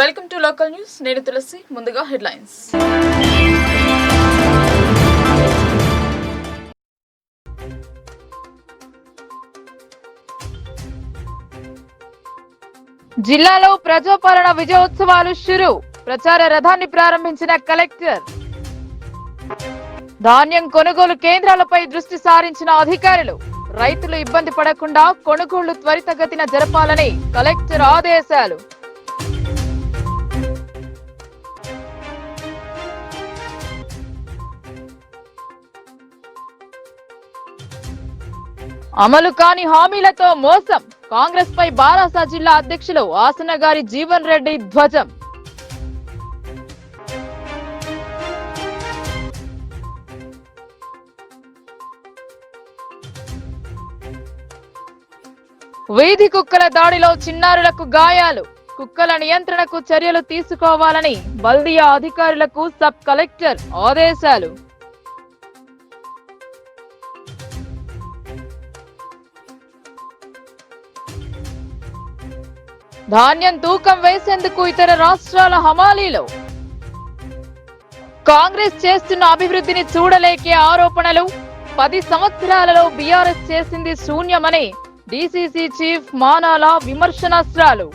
Welcome to local news. నేను తులసి. ముందుగా headlines. జిల్లాలో ప్రజాపాలన విజయోత్సవాలు షురు. ప్రచార రథాన్ని ప్రారంభించిన కలెక్టర్. ధాన్యం కొనుగోలు కేంద్రాలపై దృష్టి సారించిన అధికారులు. రైతులు ఇబ్బంది పడకుండా కొనుగోళ్లు త్వరితగతిన జరపాలని కలెక్టర్ ఆదేశాలు. అమలు కాని హామీలతో మోసం. కాంగ్రెస్ పై బారాస జిల్లా అధ్యక్షులు ఆసనగారి జీవన్ రెడ్డి ధ్వజం. వీధి కుక్కల దాడిలో చిన్నారులకు గాయాలు. కుక్కల నియంత్రణకు చర్యలు తీసుకోవాలని బల్దియా అధికారులకు సబ్ కలెక్టర్ ఆదేశాలు. ధాన్యం తూకం వేసేందుకు ఇతర రాష్ట్రాల హమాలీలు. కాంగ్రెస్ చేస్తున్న అభివృద్ధిని చూడలేకే ఆరోపణలు. 10 సంవత్సరాలలో బీఆర్ఎస్ చేసింది శూన్యమని డీసీసీ చీఫ్ మానాల విమర్శనాస్త్రాలు.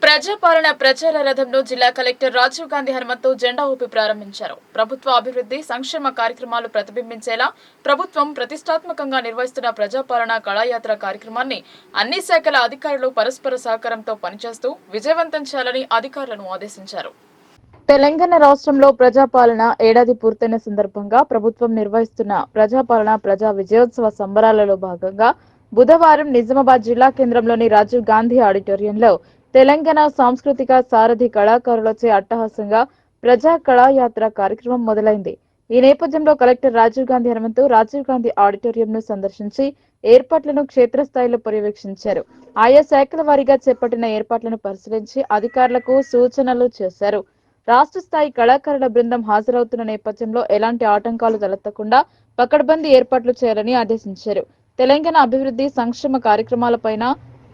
ప్రజాపాలన ప్రచార రథంను జిల్లా కలెక్టర్ రాజీవ్ గాంధీ హనుమంతు జెండా ఊపి ప్రారంభించారు. ప్రభుత్వ అభివృద్ధి సంక్షేమ కార్యక్రమాలు ప్రతిబింబించేలా ప్రభుత్వం ప్రతిష్టాత్మకంగా నిర్వహిస్తున్న ప్రజాపాలన కళాయాత్ర కార్యక్రమాన్ని అన్ని శాఖల అధికారులు పరస్పర సహకారంతో పనిచేస్తూ విజయవంతం చేయాలని అధికారులను ఆదేశించారు. తెలంగాణ రాష్ట్రంలో ప్రజాపాలన ఏడాది పూర్తయిన సందర్భంగా ప్రభుత్వం నిర్వహిస్తున్న ప్రజాపాలన ప్రజా విజయోత్సవ సంబరాలలో భాగంగా బుధవారం నిజామాబాద్ జిల్లా కేంద్రంలోని రాజీవ్ గాంధీ ఆడిటోరియంలో తెలంగాణ సాంస్కృతిక సారథి కళాకారులచే అట్టహాసంగా ప్రజా కళాయాత్ర కార్యక్రమం మొదలైంది. ఈ నేపథ్యంలో కలెక్టర్ రాజీవ్ గాంధీ హనుమంతు రాజీవ్ గాంధీ ఆడిటోరియంను సందర్శించి ఏర్పాట్లను క్షేత్రస్థాయిలో పర్యవేక్షించారు. ఆయా శాఖల వారీగా చేపట్టిన ఏర్పాట్లను పరిశీలించి అధికారులకు సూచనలు చేశారు. రాష్ట్ర స్థాయి కళాకారుల బృందం హాజరవుతున్న నేపథ్యంలో ఎలాంటి ఆటంకాలు తలెత్తకుండా పకడ్బందీ ఏర్పాట్లు చేయాలని ఆదేశించారు. తెలంగాణ అభివృద్ధి సంక్షేమ కార్యక్రమాలపైన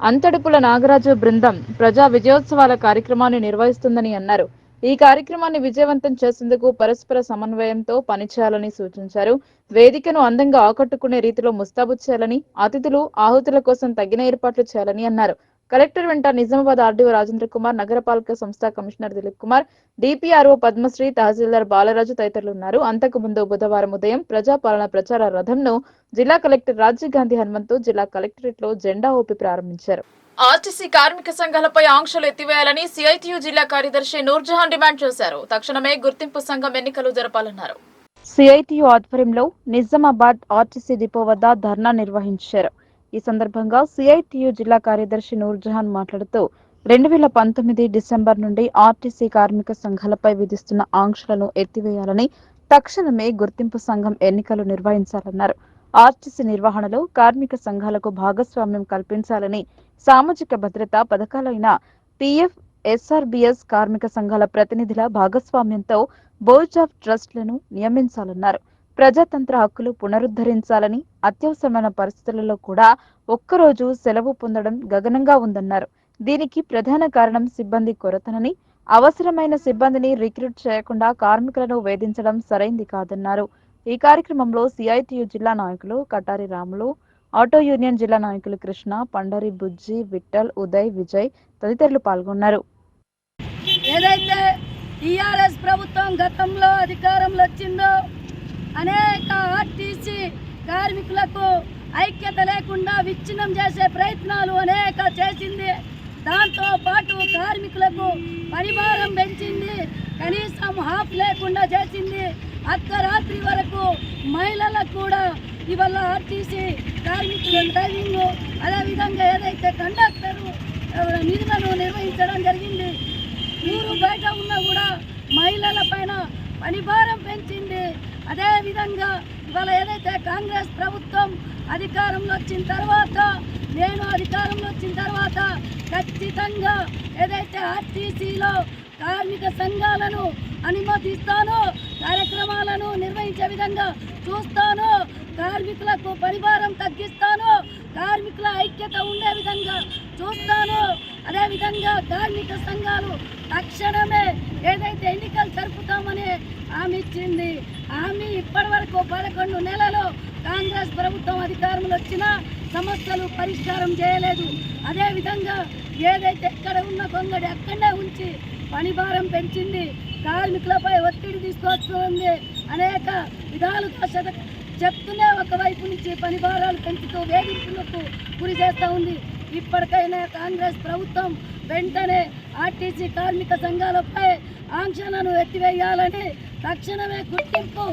అంతడుపుల నాగరాజు బృందం ప్రజా విజయోత్సవాల కార్యక్రమాన్ని నిర్వహిస్తుందని అన్నారు. ఈ కార్యక్రమాన్ని విజయవంతం చేసేందుకు పరస్పర సమన్వయంతో పనిచేయాలని సూచించారు. వేదికను అందంగా ఆకట్టుకునే రీతిలో ముస్తాబు చేయాలని, అతిథులు ఆహుతుల కోసం తగిన ఏర్పాట్లు చేయాలని అన్నారు. కలెక్టర్ వెంట నిజామాబాద్ ఆర్డీఓ రాజేంద్ర కుమార్, నగరపాలక సంస్థ కమిషనర్ దిలీప్ కుమార్, డిపిఆర్ఓ పద్మశ్రీ, తహసీల్దార్ బాలరాజు తదితరులు ఉన్నారు. అంతకుముందు బుధవారం ఉదయం ప్రజాపాలన ప్రచార రథంను జిల్లా కలెక్టర్ రాజీవ్ గాంధీ హనుమంతు జిల్లా కలెక్టరేట్ లో జెండా ఊపి ప్రారంభించారు. ఆర్టీసీ కార్మిక సంఘాలపై ఆంక్షలు ఎత్తివేయాలని సిఐటియు జిల్లా కార్యదర్శి నూర్జహాన్ డిమాండ్ చేశారు. తక్షణమే గుర్తింపు సంఘం ఎన్నికలు జరపాలన్నారు. సిఐటియు ఆధ్వర్యంలో నిజామాబాద్ ఆర్టీసీ డిపో వద్ద ధర్నా నిర్వహించారు. ఈ సందర్భంగా సిఐటియు జిల్లా కార్యదర్శి నూర్జహాన్ మాట్లాడుతూ 2019 డిసెంబర్ నుండి ఆర్టీసీ కార్మిక సంఘాలపై విధిస్తున్న ఆంక్షలను ఎత్తివేయాలని, తక్షణమే గుర్తింపు సంఘం ఎన్నికలు నిర్వహించాలన్నారు. ఆర్టీసీ నిర్వహణలో కార్మిక సంఘాలకు భాగస్వామ్యం కల్పించాలని, సామాజిక భద్రతా పథకాలైన పిఎఫ్, ఎస్ఆర్బిఎస్ కార్మిక సంఘాల ప్రతినిధుల భాగస్వామ్యంతో బోర్డ్ ఆఫ్ ట్రస్ట్లను నియమించాలన్నారు. ప్రజాతంత్ర హక్కులు పునరుద్ధరించాలని, అత్యవసరమైన పరిస్థితులలో కూడా ఒక్కరోజు సెలవు పొందడం గగనంగా ఉందన్నారు. దీనికి ప్రధాన కారణం సిబ్బంది కొరతనని, అవసరమైన సిబ్బందిని రిక్రూట్ చేయకుండా కార్మికులను వేధించడం సరైంది కాదన్నారు. ఈ కార్యక్రమంలో సిఐటియు జిల్లా నాయకులు కటారి రాములు, ఆటో యూనియన్ జిల్లా నాయకులు కృష్ణ, పండరి బుజ్జి, విఠల్, ఉదయ్, విజయ్ తదితరులు పాల్గొన్నారు. ఏదైతే టీఆర్ఎస్ ప్రభుత్వం గతంలో అధికారంలో వచ్చిందో అనేక ఆర్టీసీ కార్మికులకు ఐక్యత లేకుండా విచ్ఛిన్నం చేసే ప్రయత్నాలు అనేక చేసింది. దాంతో పాటు కార్మికులకు పరిభారం పెంచింది, కనీసం హాఫ్ లేకుండా చేసింది. అర్ధరాత్రి వరకు మహిళలకు కూడా ఇవాళ ఆర్టీసీ కార్మికుల డ్రైవింగ్, అదేవిధంగా ఏదైతే కండక్టరు నిధులను నిర్వహించడం జరిగింది. ఊరు బయట ఉన్నా కూడా మహిళల పైన పనిభారం పెంచింది. అదేవిధంగా ఇవాళ ఏదైతే కాంగ్రెస్ ప్రభుత్వం అధికారంలో వచ్చిన తర్వాత, నేను అధికారంలో వచ్చిన తర్వాత ఖచ్చితంగా ఏదైతే ఆర్టీసీలో కార్మిక సంఘాలను అనుమతిస్తాను, కార్యక్రమాలను నిర్వహించే విధంగా చూస్తాను, కార్మికులకు పరిభారం తగ్గిస్తాను, కార్మికుల ఐక్యత ఉండే విధంగా చూస్తాను. అదేవిధంగా కార్మిక సంఘాలు తక్షణమే ఏదైతే ఎన్నికలు జరుపుతామని హామీ ఇచ్చింది. హామీ ఇప్పటి వరకు 11 నెలలు కాంగ్రెస్ ప్రభుత్వం అధికారంలో వచ్చినా సమస్యలు పరిష్కారం చేయలేదు. అదేవిధంగా ఏదైతే ఎక్కడ ఉన్న కొంగడి అక్కడనే ఉంచి పనిభారం పెంచింది, కార్మికులపై ఒత్తిడి తీసుకొస్తుంది, అనేక విధాలుగా చెప్తూనే ఒకవైపు నుంచి పనిభారాలు పెంచుతూ వేధింపులకు గురి చేస్తూ ఉంది. ఇప్పటికైనా కాంగ్రెస్ ప్రభుత్వం వెంటనే ఆర్టీసీ కార్మిక సంఘాలపై ఆంక్షలను ఎత్తివేయాలని, తక్షణమే గుర్తింపు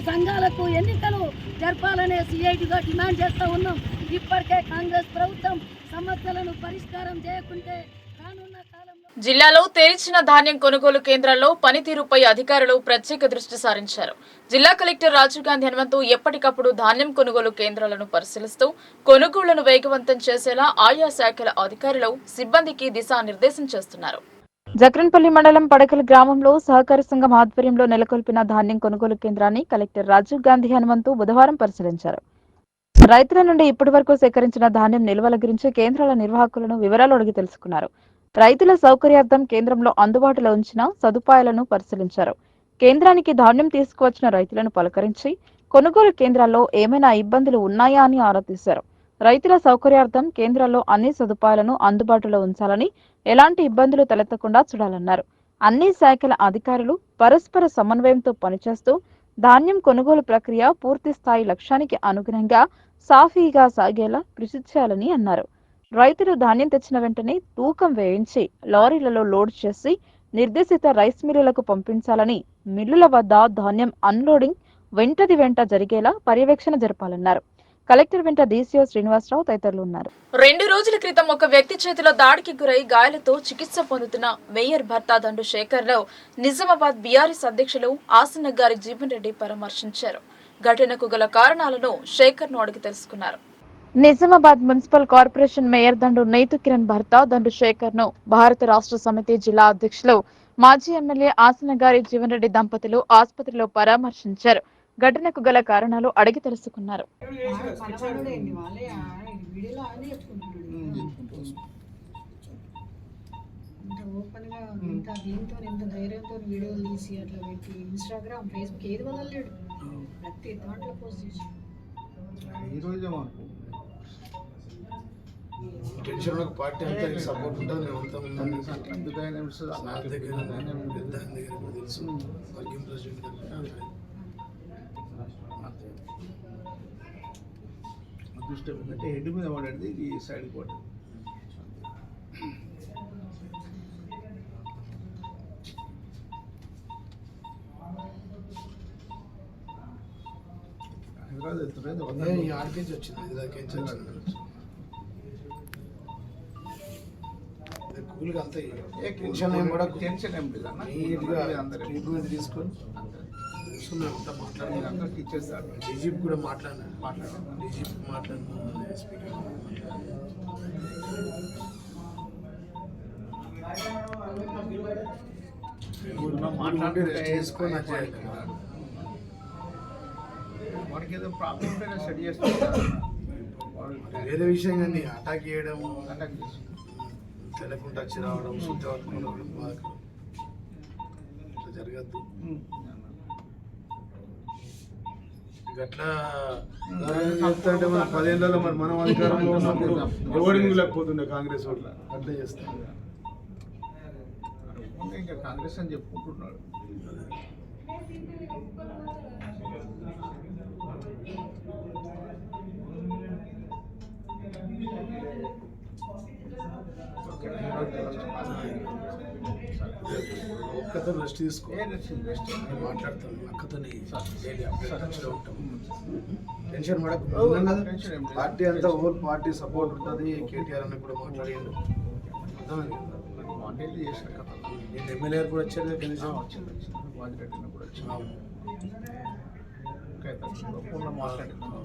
సంఘాలకు ఎన్నికలు జరపాలనే సిఐటిగా డిమాండ్ చేస్తూ ఉన్నాం. ఇప్పటికే కాంగ్రెస్ ప్రభుత్వం సమస్యలను పరిష్కారం చేయకుంటే రానున్న కాలంలో జిల్లాలో తెరిచిన ధాన్యం కొనుగోలు కేంద్రాల్లో పనితీరుపై అధికారులు ప్రత్యేక దృష్టి సారించారు. జిల్లా కలెక్టర్ రాజీవ్ గాంధీ హనుమంతు ఎప్పటికప్పుడు ధాన్యం కొనుగోలు కేంద్రాలను పరిశీలిస్తూ కొనుగోళ్లను వేగవంతం చేసేలా ఆయా శాఖల అధికారులు సిబ్బందికి దిశానిర్దేశం చేస్తున్నారు. జక్రన్పల్లి మండలం పడకల గ్రామంలో సహకార సంఘం ఆధ్వర్యంలో నెలకొల్పిన ధాన్యం కొనుగోలు కేంద్రాన్ని కలెక్టర్ రాజీవ్ గాంధీ హనుమంతు బుధవారం పరిశీలించారు. రైతుల నుండి ఇప్పటి వరకు సేకరించిన ధాన్యం నిల్వల గురించి కేంద్రాల నిర్వాహకులను వివరాలు అడిగి తెలుసుకున్నారు. రైతుల సౌకర్యార్థం కేంద్రంలో అందుబాటులో ఉంచిన సదుపాయాలను పరిశీలించారు. కేంద్రానికి ధాన్యం తీసుకువచ్చిన రైతులను పలకరించి కొనుగోలు కేంద్రాల్లో ఏమైనా ఇబ్బందులు ఉన్నాయా అని ఆరా తీశారు. రైతుల సౌకర్యార్థం కేంద్రాల్లో అన్ని సదుపాయాలను అందుబాటులో ఉంచాలని, ఎలాంటి ఇబ్బందులు తలెత్తకుండా చూడాలన్నారు. అన్ని శాఖల అధికారులు పరస్పర సమన్వయంతో పనిచేస్తూ ధాన్యం కొనుగోలు ప్రక్రియ పూర్తి స్థాయి లక్ష్యానికి అనుగుణంగా సాఫీగా సాగేలా కృషి చేయాలని అన్నారు. రైతులు ధాన్యం తెచ్చిన వెంటనే తూకం వేయించి లారీలలో లోడ్ చేసి నిర్దేశిత రైస్ మిల్లులకు పంపించాలని, మిల్లుల వద్ద ధాన్యం అన్లోడింగ్ వెంట జరిగేలా పర్యవేక్షణ జరపాలన్నారు. కలెక్టర్ వెంట డీసీఓ శ్రీనివాసరావు తదితరులు ఉన్నారు. 2 రోజుల క్రితం ఒక వ్యక్తి చేతిలో దాడికి గురై గాయాలతో చికిత్స పొందుతున్న మేయర్ భర్త దండు శేఖర్రావు నిజామాబాద్ బీఆర్ఎస్ అధ్యక్షులు ఆసన్న గారి జీవన్ రెడ్డి పరామర్శించారు. ఘటనకు గల కారణాలను శేఖర్ను అడిగి తెలుసుకున్నారు. నిజామాబాద్ మున్సిపల్ కార్పొరేషన్ మేయర్ దండు నేతు కిరణ్ భర్త దండు శేఖర్ను భారత రాష్ట్ర సమితి జిల్లా అధ్యక్షులు మాజీ ఎమ్మెల్యే ఆసన్న గారి జీవన్ రెడ్డి దంపతులు ఆసుపత్రిలో పరామర్శించారు. ఘటనకు గల కారణాలు అడిగి తెలుసుకున్నారు. టెన్షన్ పార్టీ అంతా సపోర్ట్ ఉంటుంది. తెలుసు వర్కింగ్ ప్రెసిడెంట్ అదృష్టం ఏంటంటే హెడ్ మీద పడేది ఈ సైడ్ పడ్డది. హైదరాబాద్ వెళ్తుంటే ఆర్కేజ్ వచ్చింది, హైదరాబాద్కి కూల్గా అంతా టెన్షన్ ఏం కూడా టెన్షన్ ఏం లేదు అన్న. ట్రీట్మెంట్ తీసుకొని మాట్లాడాను. డీజీపీ కూడా మాట్లాడాను. డీజీపీ మాట్లాడి చేసుకొని వాడికి ఏదో ప్రాబ్లం ఉంటే స్టడీ చేస్తాను. వేరే విషయం కానీ అటాక్ చేయడం, తెలకుండా వచ్చి రావడం, శుద్ధి పట్టుకోవడం జరగద్దు. అట్లా చెప్తాంటే మన 10 ఏళ్ళలో మరి మనం అధికారంలో ఉన్నప్పుడు ఎవరికి లేకపోతుండే కాంగ్రెస్ వాళ్ళ అట్లా చేస్తాం. ఇంకా కాంగ్రెస్ అని చెప్పుకుంటున్నాడు. ఒక్కతో రెస్ట్ తీసుకో, మాట్లాడతాను అక్కతో టెన్షన్ పడకు. పార్టీ అంతా ఓవర్ పార్టీ సపోర్ట్ ఉంటుంది. కేటీఆర్ అని కూడా మాట్లాడిండు. అర్థమైంది చేసిన కథ. నేను ఎమ్మెల్యే కూడా వచ్చారు, కనీసం వచ్చింది వాజిరెడ్డి కూడా వచ్చాను. ఫోన్లో మాట్లాడినాను.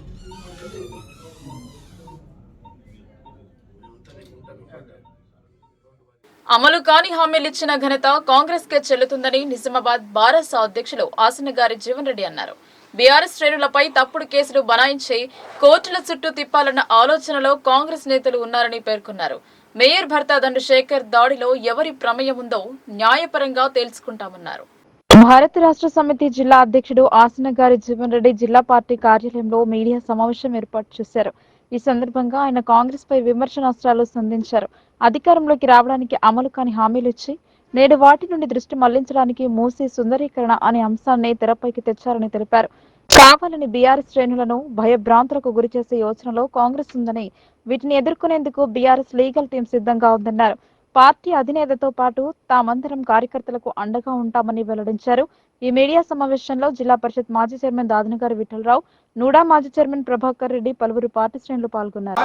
అమలు కాని హామీలు ఇచ్చిన ఘనత కాంగ్రెస్ కే చెల్లుతుందని నిజామాబాద్ బారస అధ్యక్షులు ఆసనగారి జీవన్ రెడ్డి అన్నారు. బీఆర్ఎస్ శ్రేణులపై తప్పుడు కేసులు బనాయించి కోర్టుల చుట్టూ తిప్పాలన్న ఆలోచనలో కాంగ్రెస్ నేతలు ఉన్నారని పేర్కొన్నారు. మేయర్ భర్త దండు శేఖర్ దాడిలో ఎవరి ప్రమేయం ఉందో న్యాయపరంగా తేల్చుకుంటామన్నారు. భారత రాష్ట్ర సమితి జిల్లా అధ్యక్షుడు ఆసనగారి జీవన్ రెడ్డి జిల్లా పార్టీ కార్యాలయంలో మీడియా సమావేశం ఏర్పాటు చేశారు. ఈ సందర్భంగా ఆయన కాంగ్రెస్ పై విమర్శనాస్త్రాలు సంధించారు. అధికారంలోకి రావడానికి అమలు కాని హామీలు ఇచ్చి నేడు వాటి నుండి దృష్టి మళ్లించడానికి మూసీ సుందరీకరణ అనే అంశాన్ని తెరపైకి తెచ్చారని తెలిపారు. కావాలని బీఆర్ఎస్ శ్రేణులను భయభ్రాంతులకు గురిచేసే యోచనలో కాంగ్రెస్ ఉందని, వీటిని ఎదుర్కొనేందుకు బీఆర్ఎస్ లీగల్ టీం సిద్ధంగా ఉందన్నారు. పార్టీ అధినేతతో పాటు తామందరం కార్యకర్తలకు అండగా ఉంటామని వెల్లడించారు. ఈ మీడియా సమావేశంలో జిల్లా పరిషత్ మాజీ చైర్మన్ దాదనగారి విఠలరావు, నూడా మాజీ చైర్మన్ ప్రభాకర్ రెడ్డి, పలువురు పార్టీ శ్రేణులు పాల్గొన్నారు.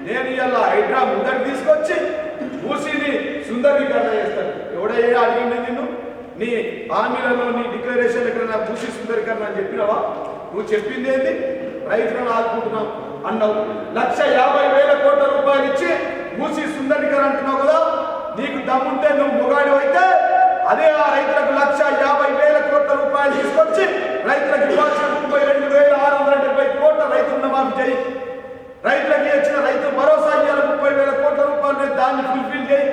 నేను ఇలా హైడ్రా ముందరికి తీసుకొచ్చి మూసీని సుందరీకరణ చేస్తాను. ఎవడయ్యా అడిగింది నిన్ను? నీ హామీలలో నీ డిక్లరేషన్ ఎక్కడైనా మూసీ సుందరీకరణ అని చెప్పినావా? నువ్వు చెప్పింది ఏంటి? రైతులను ఆదుకుంటున్నావు అన్నావు. 1,50,000 కోట్ల రూపాయలు ఇచ్చి మూసీ సుందరీకరణ అంటున్నావు కదా. నీకు దమ్ముంటే నువ్వు మొగాడు అయితే అదే ఆ రైతులకు 1,50,000 కోట్ల రూపాయలు తీసుకొచ్చి రైతులకు ఇవ్వాల్సిన 32,670 కోట్ల రైతు రుణమాఫీ చేయి. రైతులకు ఇచ్చిన రైతు భరోసా ఇవ్వాలి 30,000 కోట్ల రూపాయలు, దాన్ని ఫుల్ఫిల్ చేయి.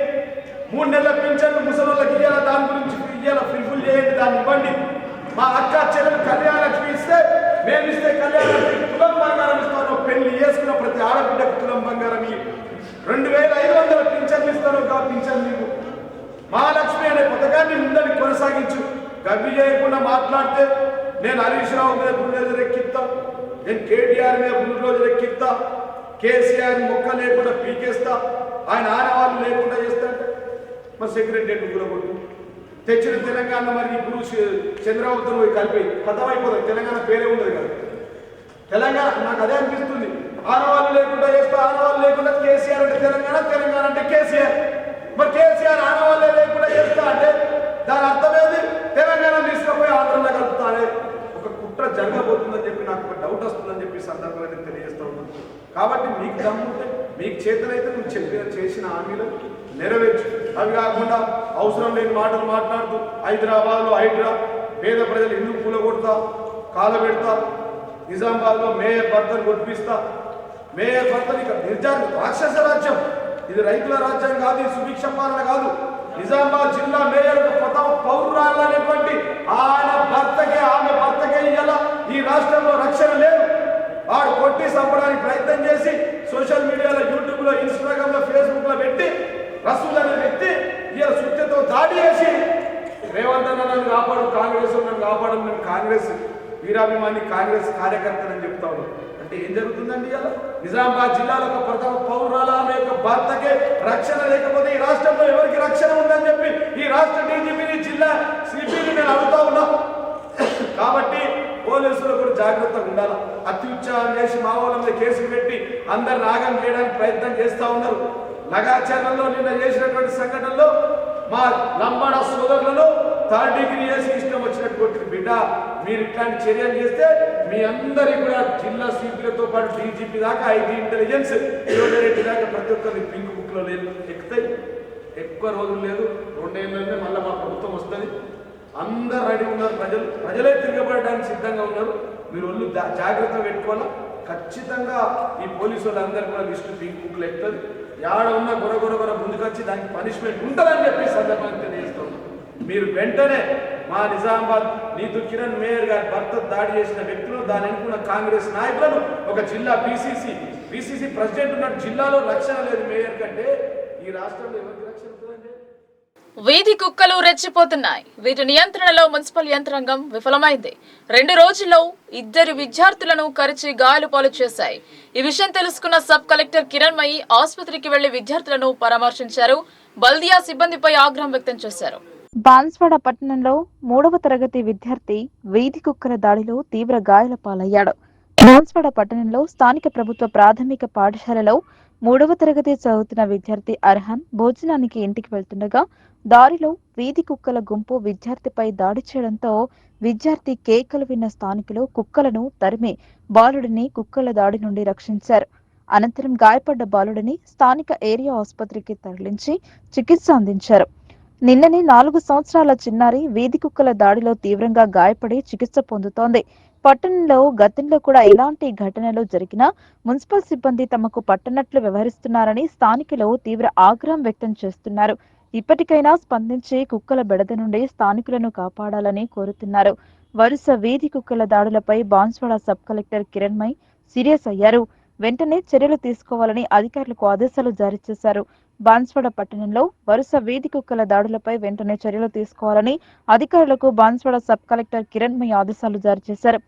3 నెలల పింఛన్లు ముసలోళ్ళకి ఇవ్వాలి, దాని గురించి ఇవ్వాలి, ఫుల్ఫిల్ చేయండి, దాన్ని ఇవ్వండి. మా అక్క చెల్లెలు కళ్యాణ లక్ష్మి ఇస్తే మేము ఇస్తే కళ్యాణ లక్ష్మి తులం బంగారం ఇస్తాను. పెళ్లి చేసుకున్న ప్రతి ఆడబిడ్డకు తులం బంగారం 2,500 పింఛన్లు ఇస్తాను. పింఛన్ మీకు మహాలక్ష్మి అనే పథకాన్ని ముందని కొనసాగించు. గవ్వి చేయకుండా మాట్లాడితే నేను హరీష్ రావు మీద బుల్డోజర్ ఎక్కిస్తా, నేను కేటీఆర్ మీద బుల్డోజర్ ఎక్కిస్తా, కేసీఆర్ మొక్క లేకుండా పీకేస్తా, ఆయన ఆనవాళ్ళు లేకుండా చేస్తా. మరి సెక్రటరీ కూలగొట్టు తెచ్చిన తెలంగాణ మరి ఇప్పుడు చంద్రబాబుతో పోయి కలిపి కథమైపోతుంది. తెలంగాణ పేరే ఉండదు కదా. తెలంగాణ నాకు అదే అనిపిస్తుంది. ఆనవాళ్ళు లేకుండా చేస్తా, ఆనవాళ్ళు లేకుండా కేసీఆర్ అంటే తెలంగాణ, తెలంగాణ అంటే కేసీఆర్. మరి కేసీఆర్ ఆనవాళ్ళే లేకుండా చేస్తా అంటే దాని అర్థమేది? తెలంగాణ తీసుకుపోయి ఆంధ్రలో కలుపుతానే ఒక కుట్ర జరగబోతుందని చెప్పి నాకు ఒక డౌట్ వస్తుందని చెప్పి సందర్భంగా నేను తెలియజేస్తా ఉన్నాను. కాబట్టి మీకు దమ్ముంటే, మీకు చేతనైతే నువ్వు చేసిన హామీలు నెరవేర్చు. అవి కాకుండా అవసరం లేని మాటలు మాట్లాడుతూ హైదరాబాద్లో హైడ్రా, పేద ప్రజలు ఇల్లు కూలగొడతా, కాలబెడతా, నిజామాబాద్లో మేయర్ భర్తను కొట్టిపిస్తా. మేయర్ భర్తను ఇక రాక్షస రాజ్యం. ఇది రైతుల రాజ్యం కాదు, ఇది సుభిక్ష పాలన కాదు. నిజామాబాద్ జిల్లా మేయర్ ప్రథమ పౌరురాలు అనేటువంటి ఆయన భర్తకే, ఆమె భర్తకే ఇలా ఈ రాష్ట్రంలో రక్షణ లేదు. వాడు కొట్టి చంపడానికి ప్రయత్నం చేసి సోషల్ మీడియాలో, యూట్యూబ్లో, ఇన్స్టాగ్రామ్లో, ఫేస్బుక్లో పెట్టి రసూల్ అనే వ్యక్తి ఇలా సుత్తితో దాడి చేసి రేవంత్ అన్న నన్ను కాపాడు, కాంగ్రెస్ నన్ను కాపాడు, నేను కాంగ్రెస్ వీరాభిమాని, కాంగ్రెస్ కార్యకర్తలని చెప్తా ఉన్నాను. అంటే ఏం జరుగుతుందండి? ఇలా నిజామాబాద్ జిల్లాలో ఒక ప్రథమ పౌరురాల ఆమె యొక్క భర్తకే రక్షణ లేకపోతే ఈ రాష్ట్రంలో ఎవరికి రక్షణ ఉందని చెప్పి ఈ రాష్ట్ర డీజీపీని, జిల్లా సిపిని నేను అడుగుతా ఉన్నా. కాబట్టి పోలీసులు కూడా జాగ్రత్తగా ఉండాలి. అత్యుత్సాహం చేసి మా వాళ్ళ మీద కేసులు పెట్టి అందరిని ఆగం చేయడానికి ప్రయత్నం చేస్తూ ఉన్నారు. లగాచరణలో నిన్న చేసినటువంటి సంఘటనలో మా లంబాడ సోదరులను 3rd డిగ్రీ చేసి ఇష్టం వచ్చినట్టు కొట్టిన బిడ్డ. మీరు ఇట్లాంటి చర్యలు చేస్తే మీ అందరి కూడా జిల్లా సిపిలతో పాటు డీజీపీ దాకా, ఐటీ ఇంటెలిజెన్స్ రెడ్డి దాకా ప్రతి ఒక్కరిని పింక్ బుక్లో ఎక్కుతాయి. ఎక్కువ రోజులు లేదు, 2 ఏళ్ళనే మళ్ళీ మా ప్రభుత్వం వస్తుంది. అందరు రెడీ ఉన్నారు. ప్రజలే తిరగబడడానికి సిద్ధంగా ఉన్నారు. మీరు ఒళ్ళు జాగ్రత్త పెట్టుకోవాలా. ఖచ్చితంగా ఈ పోలీసు వాళ్ళందరూ కూడా లిస్టు పింక్ బుక్లు ఎక్కుతుంది. యాడ ఉన్న గొర ముందుకొచ్చి దానికి పనిష్మెంట్ ఉంటుందని చెప్పి సందర్భంగా తెలియజేస్తున్నాం. మీరు వెంటనే మా నిజామాబాద్ నీతు కిరణ్ మేయర్ గారి భర్త దాడి చేసిన వ్యక్తులు, దాని అనుకున్న కాంగ్రెస్ నాయకులను, ఒక జిల్లా పిసిసి ప్రెసిడెంట్ ఉన్న జిల్లాలో రక్షణ లేదు మేయర్ కంటే, ఈ రాష్ట్రంలో ఎవరికి రక్షణ ఉంటుందండి? వీధి కుక్కలు రెచ్చిపోతున్నాయి. వీటి నియంత్రణలో మున్సిపల్ యంత్రాంగం విఫలమైంది. 2 రోజుల్లో 2 విద్యార్థులను కరిచి గాయాలు పాలు చేశాయి. ఈ విషయం తెలుసుకున్న సబ్ కలెక్టర్ కిరణ్మయి ఆసుపత్రికి వెళ్లి విద్యార్థులను పరామర్శించారు. బల్దియా సిబ్బందిపై ఆగ్రహం వ్యక్తం చేశారు. బాన్స్వాడ పట్టణంలో 3వ తరగతి విద్యార్థి వీధి కుక్కల దాడిలో తీవ్ర గాయాల పాలయ్యాడు. బాన్స్వాడ పట్టణంలో స్థానిక ప్రభుత్వ ప్రాథమిక పాఠశాలలో 3వ తరగతి చదువుతున్న విద్యార్థి అర్హన్ భోజనానికి ఇంటికి వెళ్తుండగా దారిలో వీధి కుక్కల గుంపు విద్యార్థిపై దాడి చేయడంతో విద్యార్థి కేకలు విన్న స్థానికులు కుక్కలను తరిమి బాలుడిని కుక్కల దాడి నుండి రక్షించారు. అనంతరం గాయపడ్డ బాలుడిని స్థానిక ఏరియా ఆసుపత్రికి తరలించి చికిత్స అందించారు. నిన్ననే 4 సంవత్సరాల చిన్నారి వీధి కుక్కల దాడిలో తీవ్రంగా గాయపడి చికిత్స పొందుతోంది. పట్టణంలో గతంలో కూడా ఇలాంటి ఘటనలు జరిగినా మున్సిపల్ సిబ్బంది తమకు పట్టనట్లు వ్యవహరిస్తున్నారని స్థానికులు తీవ్ర ఆగ్రహం వ్యక్తం చేస్తున్నారు. ఇప్పటికైనా స్పందించి కుక్కల బెడద నుండి స్థానికులను కాపాడాలని కోరుతున్నారు. వరుస వీధి కుక్కల దాడులపై Banswada sub collector Kiranmayi serious అయ్యారు. వెంటనే చర్యలు తీసుకోవాలని అధికారులకు ఆదేశాలు జారీ చేశారు. బాన్స్వాడ పట్టణంలో వరుస వీధి కుక్కల దాడులపై వెంటనే చర్యలు తీసుకోవాలని అధికారులకు బాన్స్వాడ సబ్ కలెక్టర్ కిరణ్మయ్ ఆదేశాలు జారీ చేశారు.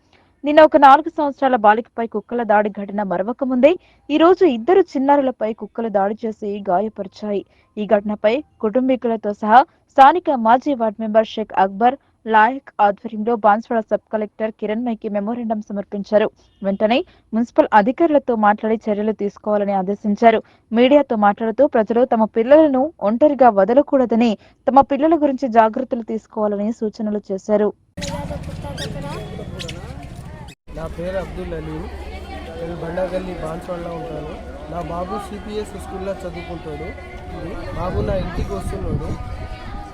నిన్న ఒక 4 సంవత్సరాల బాలికపై కుక్కల దాడి ఘటన మరవక ముందే ఈ రోజు 2 చిన్నారులపై కుక్కలు దాడి చేసి గాయపరిచాయి. ఈ ఘటనపై కుటుంబీకులతో సహా స్థానిక మాజీ వార్డు మెంబర్ షేక్ అక్బర్ లాయక్ ఆధ్వర్యంలో బాన్స్వాడ సబ్ కలెక్టర్ కిరణ్మయ్కి మెమోరాండం సమర్పించారు. వెంటనే మున్సిపల్ అధికారులతో మాట్లాడి చర్యలు తీసుకోవాలని ఆదేశించారు. మీడియాతో మాట్లాడుతూ ప్రజలు తమ పిల్లలను ఒంటరిగా వదలకూడదని, తమ పిల్లల గురించి జాగ్రత్తలు తీసుకోవాలని సూచనలు చేశారు. నా పేరు అబ్దుల్ అలీం. నేను బండగల్లి బాన్స్వాడలో ఉంటాను. నా బాబు సిపిఎస్ స్కూల్లో చదువుకుంటాడు. బాబు నా ఇంటికి వస్తున్నాడు.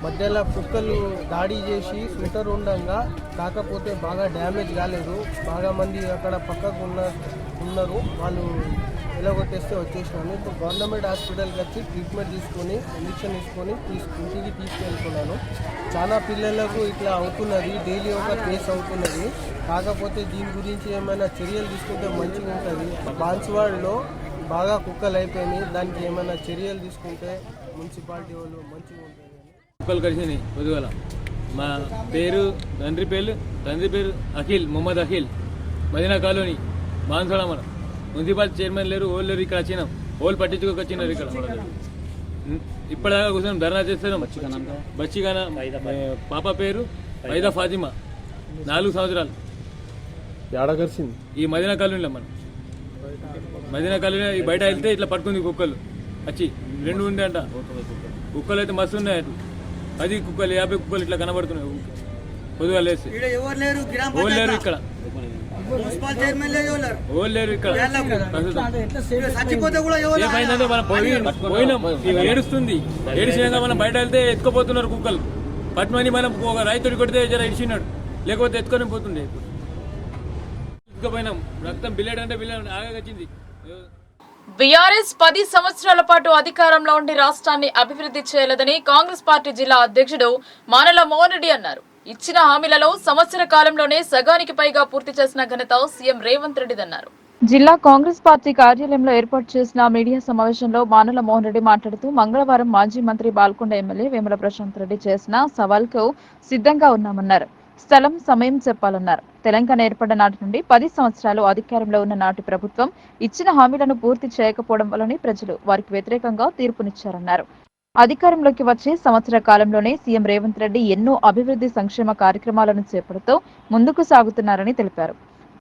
మధ్యలో కుక్కలు దాడి చేసి స్వెటర్ ఉండగా, కాకపోతే బాగా డ్యామేజ్ కాలేదు. బాగా మంది అక్కడ పక్కకు ఉన్నారు. వాళ్ళు ఎలాగొట్టేస్తే వచ్చేసినాను. ఇప్పుడు గవర్నమెంట్ హాస్పిటల్కి వచ్చి ట్రీట్మెంట్ తీసుకొని ఇంజక్షన్ తీసుకొని ఇంటికి తీసుకెళ్తున్నాను. చాలా పిల్లలకు ఇట్లా అవుతున్నది, డైలీ ఒక కేసు అవుతున్నది. కాకపోతే దీని గురించి ఏమైనా చర్యలు తీసుకుంటే మంచిగా ఉంటుంది. బాన్స్వాడలో బాగా కుక్కలు అయిపోయినాయి. దానికి ఏమైనా చర్యలు తీసుకుంటే మున్సిపాలిటీ వాళ్ళు మంచిగా ఉంటుంది. కుక్కలు కలిసినాయి పొద్దుగల. మా తండ్రి పేరు అఖిల్, మొహమ్మద్ అఖిల్, మదీనా కాలనీ, బాన్స్వాడ. మనం మున్సిపాలిటీ చైర్మన్ లేరు, ఓళ్ళు లేరు. ఇక్కడ వచ్చినాం, ఓళ్ళు పట్టించుకోకొచ్చినారు. ఇక్కడ ఇప్పటిదాకా కూర్చొని ధర్నా చేస్తున్నాం. బచ్చిగాన పాప పేరు వైదా ఫాతిమా, 4 సంవత్సరాలు. ఏడగలిసింది ఈ మదీనా కాలనీలో. మనం మదీనా కాలనీ బయట వెళ్తే ఇట్లా పట్టుకుంది కుక్కలు వచ్చి 2 ఉండే అంట. కుక్కలు అయితే మస్తు ఉన్నాయి. అటు 10 కుక్కలు 50 కుక్కలు ఇట్లా కనబడుతున్నాయి. పొద్దుగా లేసి ఓళ్ళు లేరు ఇక్కడ, ఓళ్ళు లేరు ఇక్కడ. ఏమైందంటే మనం పోయినాం, ఏడుస్తుంది. ఏడిచినాక మనం బయట వెళ్తే ఎత్తుకుపోతున్నారు కుక్కలు. పట్టుమని మనం ఒక రైతుడి కొడితే జర ఇడిచినాడు, లేకపోతే ఎత్తుకొని పోతుండే. ఎత్తుకుపోయినాం, రక్తం బిల్లెడ్ అంటే బిల్లెడ్ ఆగొచ్చింది. బీఆర్ఎస్ 10 సంవత్సరాల పాటు అధికారంలో ఉండి రాష్ట్రాన్ని అభివృద్ధి చేయలేదని కాంగ్రెస్ పార్టీ జిల్లా అధ్యక్షుడు మానల మోహన్ రెడ్డి అన్నారు. ఇచ్చిన హామీలలో సంవత్సర కాలంలోనే సగానికి పైగా పూర్తి చేసిన ఘనత సీఎం రేవంత్ రెడ్డిదన్నారు. జిల్లా కాంగ్రెస్ పార్టీ కార్యాలయంలో ఏర్పాటు చేసిన మీడియా సమావేశంలో మానల మోహన్ రెడ్డి మాట్లాడుతూ మంగళవారం మాజీ మంత్రి బాల్కొండ ఎమ్మెల్యే వేముల ప్రశాంత్ రెడ్డి చేసిన సవాల్కు సిద్ధంగా ఉన్నామన్నారు. స్థలం, సమయం చెప్పాలన్నారు. తెలంగాణ ఏర్పడిన నాటి నుండి 10 సంవత్సరాలు అధికారంలో ఉన్న నాటి ప్రభుత్వం ఇచ్చిన హామీలను పూర్తి చేయకపోవడం వల్లనే ప్రజలు వారికి వ్యతిరేకంగా తీర్పునిచ్చారన్నారు. అధికారంలోకి వచ్చే సంవత్సర కాలంలోనే సీఎం రేవంత్ రెడ్డి ఎన్నో అభివృద్ధి సంక్షేమ కార్యక్రమాలను చేపడుతూ ముందుకు సాగుతున్నారని తెలిపారు.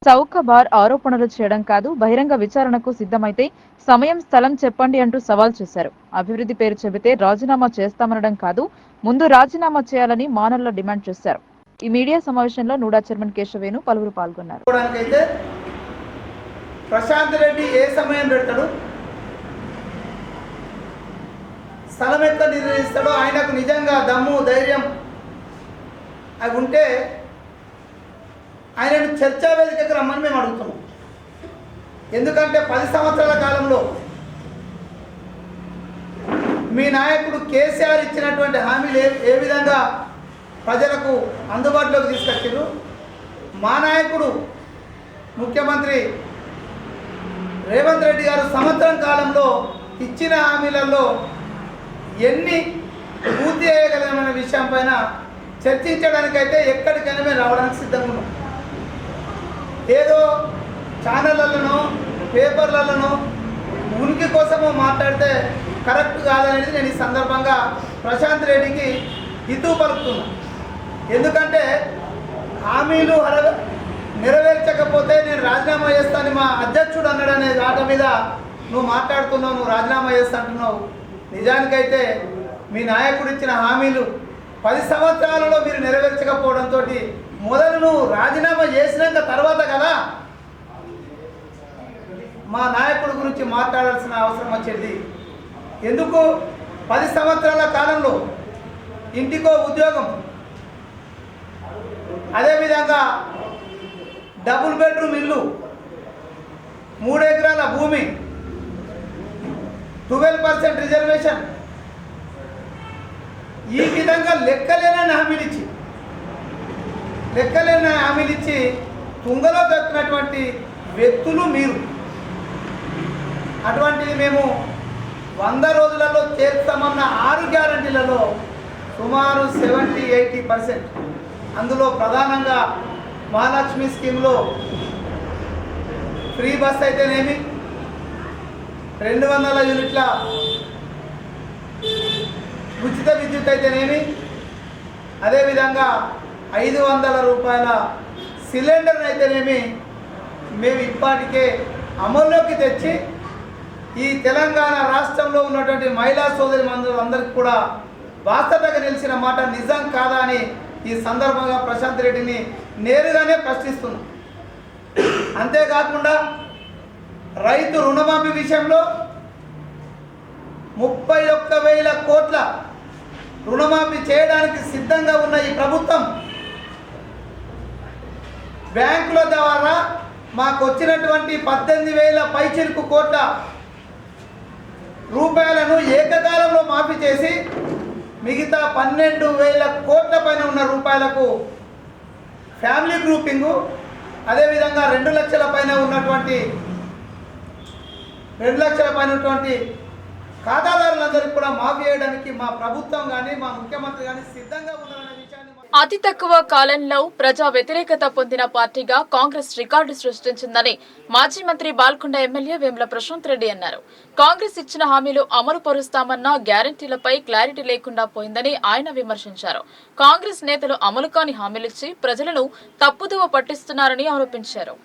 చౌక బార్ ఆరోపణలు చేయడం కాదు, బహిరంగ విచారణకు సిద్ధమైతే సమయం, స్థలం చెప్పండి అంటూ సవాల్ చేశారు. అభివృద్ధి పేరు చెబితే రాజీనామా చేస్తామనడం కాదు, ముందు రాజీనామా చేయాలని మానల్లో డిమాండ్ చేశారు. ఈ మీడియా సమావేశంలో నూడా చైర్మన్ కేశవేణు పలువురు పాల్గొన్నారు. ప్రశాంత్ రెడ్డి ఏ సమయం పెడతాడు, స్థలం ఎంత నిర్ణయిస్తాడో, ఆయనకు నిజంగా దమ్ము, ధైర్యం అవి ఉంటే ఆయనను చర్చా వేదికకు రమ్మని మేము అడుగుతున్నాం. ఎందుకంటే 10 సంవత్సరాల కాలంలో మీ నాయకుడు కేసీఆర్ ఇచ్చినటువంటి హామీలు ఏ విధంగా ప్రజలకు అందుబాటులోకి తీసుకొచ్చారు. మా నాయకుడు ముఖ్యమంత్రి రేవంత్ రెడ్డి గారు సంవత్సరం కాలంలో ఇచ్చిన హామీలలో ఎన్ని పూర్తి చేయగలమనే విషయం పైన చర్చించడానికైతే ఎక్కడికైనా మేము రావడానికి సిద్ధంగా ఉన్నాం. ఏదో ఛానళ్ళలోనో పేపర్లలోనో ఉనికి కోసమో మాట్లాడితే కరెక్ట్ కాదనేది నేను ఈ సందర్భంగా ప్రశాంత్ రెడ్డికి హితవు పలుకుతున్నాను. ఎందుకంటే హామీలు నెరవేర్చకపోతే నేను రాజీనామా చేస్తాను మా అధ్యక్షుడు అన్నాడనే మాట మీద నువ్వు మాట్లాడుతున్నావు, నువ్వు రాజీనామా చేస్తా అంటున్నావు. నిజానికైతే మీ నాయకుడు ఇచ్చిన హామీలు 10 సంవత్సరాలలో మీరు నెరవేర్చకపోవడంతో మొదలు నువ్వు రాజీనామా చేసినాక తర్వాత కదా మా నాయకుడి గురించి మాట్లాడాల్సిన అవసరం వచ్చేది. ఎందుకు 10 సంవత్సరాల కాలంలో ఇంటికో ఉద్యోగం, అదేవిధంగా డబుల్ బెడ్రూమ్ ఇల్లు, 3 ఎకరాల భూమి, 12% రిజర్వేషన్, ఈ విధంగా లెక్కలేని హామీలు ఇచ్చి తుంగలో దక్కినటువంటి వ్యక్తులు మీరు. అటువంటిది మేము 100 రోజులలో చేస్తామన్న 6 గ్యారంటీలలో సుమారు 70-80%, అందులో ప్రధానంగా మహాలక్ష్మి స్కీమ్లో ఫ్రీ బస్ అయితేనేమి, 200 యూనిట్ల ఉచిత విద్యుత్ అయితేనేమి, అదేవిధంగా 500 రూపాయల సిలిండర్ అయితేనేమి మేము ఇప్పటికే అమల్లోకి తెచ్చి ఈ తెలంగాణ రాష్ట్రంలో ఉన్నటువంటి మహిళా సోదరి అందరికీ కూడా బాధ్యతగా నిలిచిన మాట నిజం కాదా అని ఈ సందర్భంగా ప్రశాంత్ రెడ్డిని నేరుగానే ప్రశ్నిస్తున్నాం. అంతేకాకుండా రైతు రుణమాఫీ విషయంలో 31,000 కోట్ల రుణమాఫీ చేయడానికి సిద్ధంగా ఉన్న ఈ ప్రభుత్వం బ్యాంకుల ద్వారా మాకు వచ్చినటువంటి 18,000 పైచిలుకు కోట్ల రూపాయలను ఏకకాలంలో మాఫీ చేసి మిగతా 12,000 కోట్ల పైన ఉన్న రూపాయలకు ఫ్యామిలీ గ్రూపింగు, అదేవిధంగా 2 లక్షల పైన ఉన్నటువంటి ఖాతాదారులందరికీ కూడా మాఫీ చేయడానికి మా ప్రభుత్వం కానీ మా ముఖ్యమంత్రి కానీ సిద్ధంగా ఉన్నారనే విషయాన్ని అతి తక్కువ కాలంలో ప్రజా వ్యతిరేకత పొందిన పార్టీగా కాంగ్రెస్ రికార్డు సృష్టించిందని మాజీ మంత్రి బాల్కొండ ఎమ్మెల్యే వేముల ప్రశాంత్ రెడ్డి అన్నారు. కాంగ్రెస్ ఇచ్చిన హామీలు అమలు పరుస్తామన్న గ్యారంటీలపై క్లారిటీ లేకుండా పోయిందని ఆయన విమర్శించారు. కాంగ్రెస్ నేతలు అమలు కాని హామీలిచ్చి ప్రజలను తప్పుదోవ పట్టిస్తున్నారని ఆరోపించారు.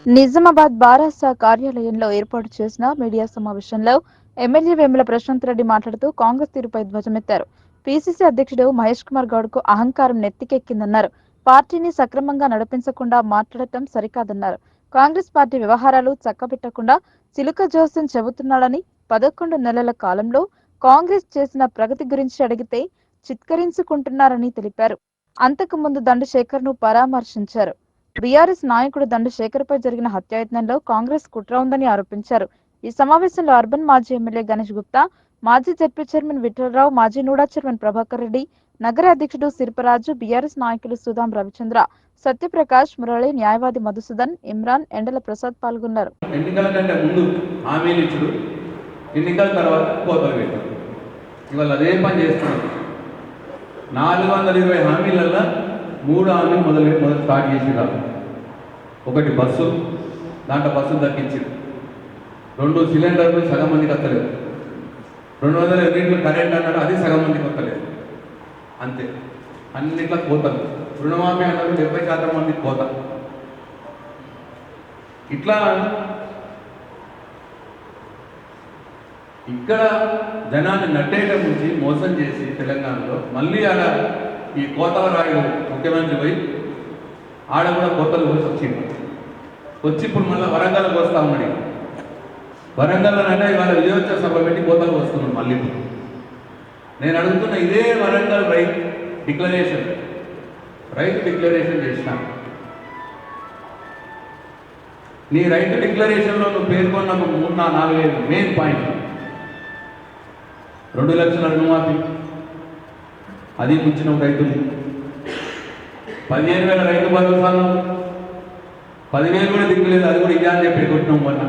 నిజామాబాద్ బారాసా కార్యాలయంలో ఏర్పాటు చేసిన మీడియా సమావేశంలో ఎమ్మెల్యే వేముల ప్రశాంత్ రెడ్డి మాట్లాడుతూ కాంగ్రెస్ తీరుపై ధ్వజమెత్తారు. పీసీసీ అధ్యక్షుడు మహేష్ కుమార్ గౌడ్ కు అహంకారం నెత్తికెక్కిందన్నారు. పార్టీని సక్రమంగా నడిపించకుండా మాట్లాడటం సరికాదన్నారు. కాంగ్రెస్ పార్టీ వ్యవహారాలు చక్కబెట్టకుండా చిలుక జోస్యం చెబుతున్నాడని, 11 నెలల కాలంలో కాంగ్రెస్ చేసిన ప్రగతి గురించి అడిగితే చిత్కరించుకుంటున్నారని తెలిపారు. అంతకు ముందు దండశేఖర్ ను పరామర్శించారు. బీఆర్ఎస్ నాయకుడు దండశేఖర్ పై జరిగిన హత్యాయత్నంలో కాంగ్రెస్ కుట్ర ఉందని ఆరోపించారు. ఈ సమావేశంలో అర్బన్ మాజీ ఎమ్మెల్యే గణేష్ గుప్తా, మాజీ జడ్పీ చైర్మన్ విఠలరావు, మాజీ నూడా చైర్మన్ ప్రభాకర్ రెడ్డి, నగర అధ్యక్షుడు సిరిపరాజు, బీఆర్ఎస్ నాయకులు సుధాం రవిచంద్ర, సత్యప్రకాష్, మురళి, న్యాయవాది మధుసూదన్, ఇమ్రాన్, ఎండల ప్రసాద్ పాల్గొన్నారు. ఎన్నికల కంటే ముందు హామీలు ఇచ్చుడు, ఎన్నికల తర్వాత కోతలు పెట్టారు. ఇవాళ అదే పని చేస్తున్నారు. 420 హామీలల్లో 3 హామీలు మొదలు స్టార్ట్ చేసిరా. ఒకటి బస్సు, దాంట్లో బస్సులు దక్కించారు. 2 సిలిండర్లు సగం మందికి వస్తలేదు. 200 యూనిట్లు కరెంట్ అన్నాడు, అది సగం మందికి వస్తలేదు. అంతే, అన్నిట్లో కోతలు. రుణమాఫీ అన్నారు, 70% మందికి కోత. ఇట్లా ఇక్కడ జనాన్ని నట్టేయడం నుంచి మోసం చేసి తెలంగాణలో మళ్ళీ ఆడ ఈ కోతవరాయుడు ముఖ్యమంత్రి పోయి ఆడ కూడా కోతలు పోసి వచ్చింది. వచ్చి ఇప్పుడు మళ్ళీ వరంగల్కి వస్తా ఉన్నాడు. వరంగల్లోనంటే ఇవాళ విజయోత్సవ సభ పెట్టి కోతలు వస్తున్నాం. మళ్ళీ నేను అడుగుతున్న ఇదే వరంగల్ రైతు డిక్లరేషన్ చేసిన నీ రైతు డిక్లరేషన్లో నువ్వు పేర్కొన్న 3-4 మెయిన్ పాయింట్. 2 లక్షల రుణమాఫీ, అది ముంచిన రైతులు. 15,000 రైతు భరోసాలు, 10,000 కూడా దిక్కులేదు, అది కూడా ఇయ్యా అని చెప్పి కొట్టినాం. మొన్న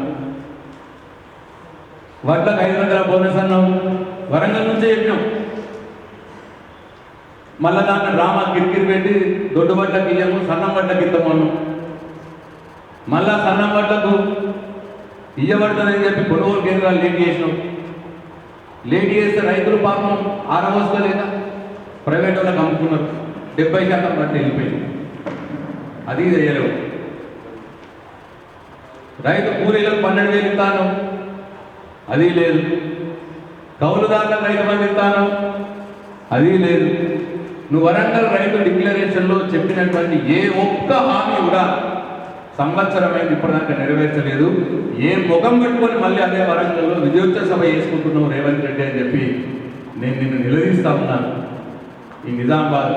వడ్లకు 500 బోనస్ అన్నాం, వరంగల్ నుంచే చెప్పినాం. మళ్ళా దాన్ని డ్రామా కిరికిరి పెట్టి దొడ్డు బట్టలకు ఇయ్యము, సన్నం బట్టలకు ఇద్దామన్నాం. మళ్ళా సన్నం బట్టలకు ఇయ్యబడుతుందని చెప్పి కొనుగోలు కేంద్రాలు లేట్ చేసినాం. లేట్ చేస్తే రైతులు పాపం ఆరవోసుకోలేక ప్రైవేట్ వాళ్ళకి అమ్ముకున్నారు. 70% బట్టి వెళ్ళిపోయింది. అది చేయలేవు. రైతు కూలీలకు 12,000 ఇస్తాను, అది లేదు. కౌలుదారులకు రైతు బంధు ఇస్తాను, అది లేదు. నువ్వు వరంగల్ రైతు డిక్లరేషన్లో చెప్పినటువంటి ఏ ఒక్క హామీ కూడా సంవత్సరమైంది ఇప్పటిదాకా నెరవేర్చలేదు. ఏ ముఖం పెట్టుకొని మళ్ళీ అదే వరంగల్లో విజయోత్సవ సభ చేసుకుంటున్నావు రేవంత్ రెడ్డి అని చెప్పి నేను నిన్ను నిలదీస్తా ఉన్నాను. ఈ నిజామాబాద్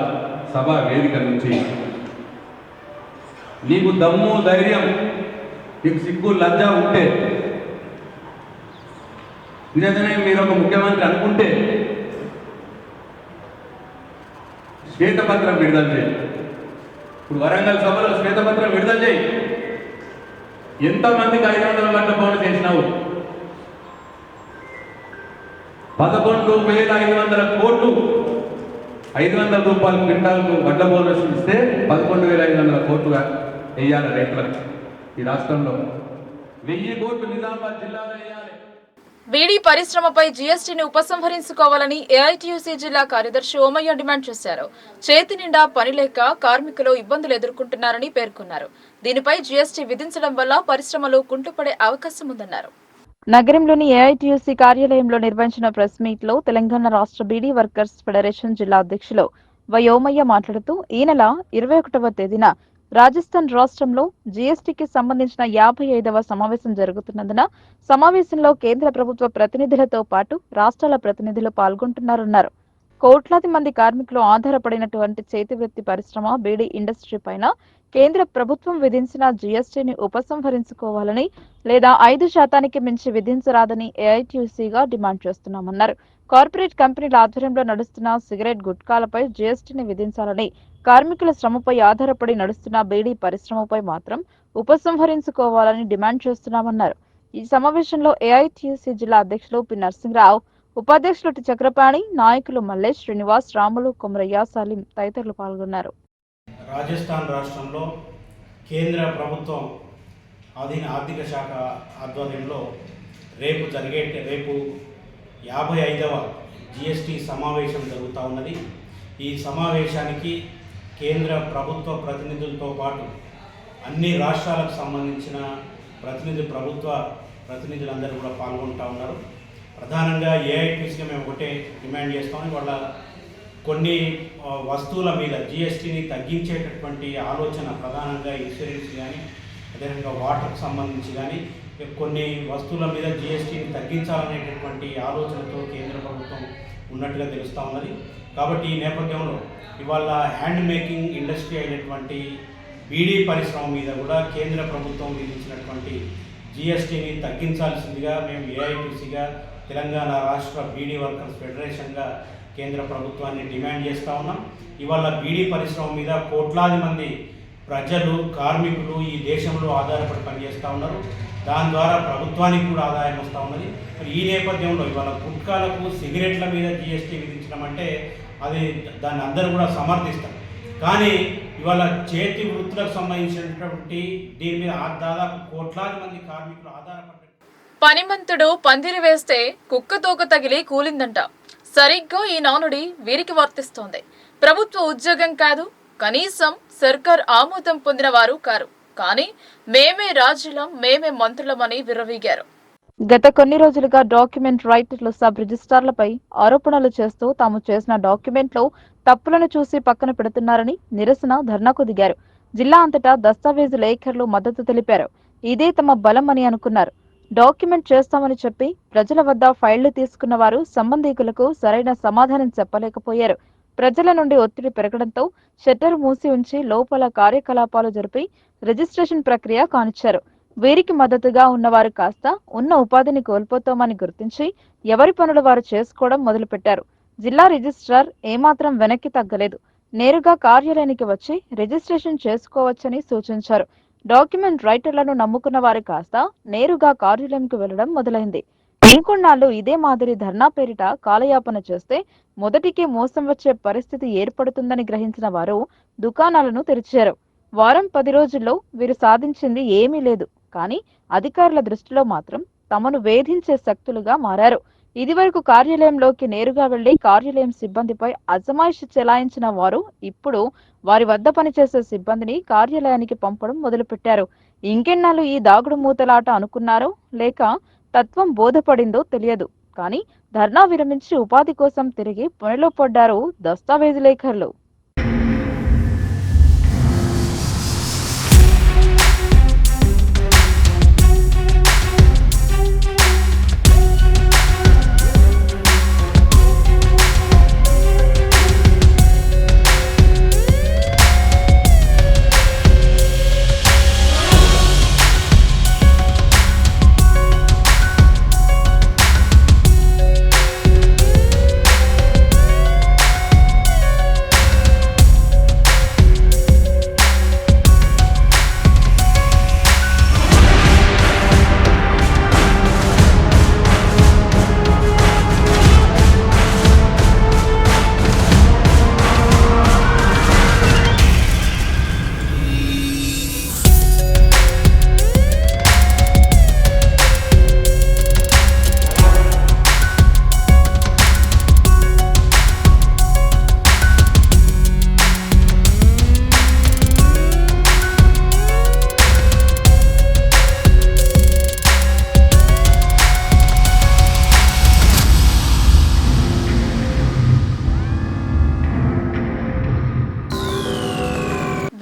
సభ వేదిక నుంచి నీకు దమ్ము ధైర్యం, నీకు సిగ్గు లజ్జ ఉంటే, నిజంగానే మీరు ఒక ముఖ్యమంత్రి అనుకుంటే శ్వేతపత్రం విడుదల చేయి. ఇప్పుడు వరంగల్ సభలో శ్వేతపత్రం విడుదల చేయి. ఎంతమందికి 500 కోట్ల పనులు చేసినావు? 11,500 కోట్లు. 500 రూపాయల క్వింటాల్కు వడ్ల బోనస్ ఇస్తే 11,500 కోట్లుగా వేయాలి రైతులకు. ఈ రాష్ట్రంలో 1000 కోట్లు నిజామాబాద్ జిల్లాలో వేయాలి. బీడీ పరిశ్రమపై జీఎస్టీని ఉపసంహరించుకోవాలని ఏఐటీయూసీ జిల్లా కార్యదర్శి ఓమయ్య డిమాండ్ చేశారు. చేతి నిండా పని లేక కార్మికులు ఇబ్బందులు ఎదుర్కొంటున్నారని పేర్కొన్నారు. దీనిపై జీఎస్టీ విధించడం వల్ల పరిశ్రమలు కుంటుపడే అవకాశం ఉందన్నారు. నగరంలోని ఏఐటీయూసీ కార్యాలయంలో నిర్వహించిన ప్రెస్ మీట్ లో తెలంగాణ రాష్ట్ర బీడీ వర్కర్స్ ఫెడరేషన్ జిల్లా అధ్యక్షులు వై ఓమయ్య మాట్లాడుతూ ఈ నెల 21వ తేదీన రాజస్థాన్ రాష్ట్రంలో జీఎస్టీకి సంబంధించిన 55వ సమావేశం జరుగుతున్నందున సమావేశంలో కేంద్ర ప్రభుత్వ ప్రతినిధులతో పాటు రాష్ట్రాల ప్రతినిధులు పాల్గొంటున్నారన్నారు. కోట్లాది మంది కార్మికులు ఆధారపడినటువంటి చేతివృత్తి పరిశ్రమ బీడీ ఇండస్ట్రీ పైన కేంద్ర ప్రభుత్వం విధించిన జీఎస్టీని ఉపసంహరించుకోవాలని లేదా 5% మించి విధించరాదని ఏఐటీయూసీగా డిమాండ్ చేస్తున్నామన్నారు. కార్పొరేట్ కంపెనీల ఆధ్వర్యంలో నడుస్తున్న సిగరెట్ గుట్కాలపై జీఎస్టీని విధించాలని, కార్మికుల శ్రమపై ఆధారపడి నడుస్తున్న బీడీ పరిశ్రమపై మాత్రం ఉపసంహరించుకోవాలని డిమాండ్ చేస్తున్నామన్నారు. ఈ సమావేశంలో ఏఐటీయూసీ జిల్లా అధ్యక్షులు పి నరసింహరావు, ఉపాధ్యక్షులు టి చక్రపాణి, నాయకులు మల్లేష్, శ్రీనివాస్, రాములు, కొమరయ్య, సలీం తదితరులు పాల్గొన్నారు. రాజస్థాన్ రాష్ట్రంలో కేంద్ర ప్రభుత్వం అధీన ఆర్థిక శాఖ ఆధ్వర్యంలో రేపు 55వ జిఎస్టీ సమావేశం జరుగుతూ ఉన్నది. ఈ సమావేశానికి కేంద్ర ప్రభుత్వ ప్రతినిధులతో పాటు అన్ని రాష్ట్రాలకు సంబంధించిన ప్రభుత్వ ప్రతినిధులందరూ కూడా పాల్గొంటూ ఉన్నారు. ప్రధానంగా ఏఐటీసీగా మేము ఒకటే డిమాండ్ చేస్తామని, వాళ్ళ కొన్ని వస్తువుల మీద జిఎస్టీని తగ్గించేటటువంటి ఆలోచన, ప్రధానంగా ఇన్సూరెన్స్ కానీ అదేవిధంగా వాటర్కి సంబంధించి కానీ కొన్ని వస్తువుల మీద జిఎస్టీని తగ్గించాలనేటటువంటి ఆలోచనతో కేంద్ర ప్రభుత్వం ఉన్నట్టుగా తెలుస్తూ ఉన్నది. కాబట్టి ఈ నేపథ్యంలో ఇవాళ హ్యాండ్ మేకింగ్ ఇండస్ట్రీ అయినటువంటి బీడీ పరిశ్రమ మీద కూడా కేంద్ర ప్రభుత్వం విధించినటువంటి జిఎస్టీని తగ్గించాల్సిందిగా మేము ఏఐటీసీగా తెలంగాణ రాష్ట్ర బీడీ వర్కర్స్ ఫెడరేషన్గా కేంద్ర ప్రభుత్వాన్ని డిమాండ్ చేస్తూ ఉన్నాం. ఇవాళ బీడీ పరిశ్రమ మీద కోట్లాది మంది ప్రజలు, కార్మికులు ఈ దేశంలో ఆధారపడి పనిచేస్తూ ఉన్నారు. దాని ద్వారా ప్రభుత్వానికి కూడా ఆదాయం వస్తూ ఉన్నది. మరి ఈ నేపథ్యంలో ఇవాళ గుట్కాలకు, సిగరెట్ల మీద జిఎస్టీ విధించడం అంటే దాన్ని అందరూ కూడా సమర్థిస్తారు. కానీ ఇవాళ చేతి వృత్తులకు సంబంధించినటువంటి దీని మీద దాదాపు కోట్లాది మంది కార్మికులు ఆధారపడ్డారు. పనిమంతుడు పందిరి వేస్తే కుక్క తోక తగిలి కూలిందంట. సరిగ్గా ఈ నానుడి వీరికి వర్తిస్తోంది. ప్రభుత్వ ఉద్యోగం కాదు, కనీసం సర్కార్ ఆమోదం పొందిన వారు కారు. కానీ మేమే రాజులం, మేమే మంత్రులమని విర్రవీగారు. గత కొన్ని రోజులుగా డాక్యుమెంట్ రైటర్లు, సబ్ రిజిస్ట్రార్లపై ఆరోపణలు చేస్తూ తాము చేసిన డాక్యుమెంట్లో తప్పులను చూసి పక్కన పెడుతున్నారని నిరసన ధర్నాకు దిగారు. జిల్లా అంతటా దస్తావేజు లేఖర్లు మద్దతు తెలిపారు. ఇదే తమ బలం అని అనుకున్నారు. డాక్యుమెంట్ చేస్తామని చెప్పి ప్రజల వద్ద ఫైళ్లు తీసుకున్న వారు సంబంధికులకు సరైన సమాధానం చెప్పలేకపోయారు. ప్రజల నుండి ఒత్తిడి పెరగడంతో షట్టర్ మూసి ఉంచి లోపల కార్యకలాపాలు జరిపి రిజిస్ట్రేషన్ ప్రక్రియ కానిచ్చారు. వీరికి మద్దతుగా ఉన్నవారు కాస్త ఉన్న ఉపాధిని కోల్పోతామని గుర్తించి ఎవరి పనులు వారు చేసుకోవడం మొదలుపెట్టారు. జిల్లా రిజిస్ట్రార్ ఏమాత్రం వెనక్కి తగ్గలేదు. నేరుగా కార్యాలయానికి వచ్చి రిజిస్ట్రేషన్ చేసుకోవచ్చని సూచించారు. డాక్యుమెంట్ రైటర్లను నమ్ముకున్న వారు కాస్త నేరుగా కార్యాలయంకు వెళ్లడం మొదలైంది. ఇంకొన్నాళ్లు ఇదే మాదిరి ధర్నా పేరిట కాలయాపన చేస్తే మొదటికే మోసం వచ్చే పరిస్థితి ఏర్పడుతుందని గ్రహించిన వారు దుకాణాలను తెరిచారు. వారం 10 రోజుల్లో వీరు సాధించింది ఏమీ లేదు. కానీ అధికారుల దృష్టిలో మాత్రం తమను వేధించే శక్తులుగా మారారు. ఇదివరకు కార్యాలయంలోకి నేరుగా వెళ్లి కార్యాలయం సిబ్బందిపై అజమాయిషి చెలాయించిన వారు ఇప్పుడు వారి వద్ద పనిచేసే సిబ్బందిని కార్యాలయానికి పంపడం మొదలుపెట్టారు. ఇంకెన్నాళ్ళు ఈ దాగుడు మూతలాట అనుకున్నారో లేక తత్వం బోధపడిందో తెలియదు. కానీ ధర్నా విరమించి ఉపాధి కోసం తిరిగి పనిలో పడ్డారు దస్తావేజు లేఖర్లు.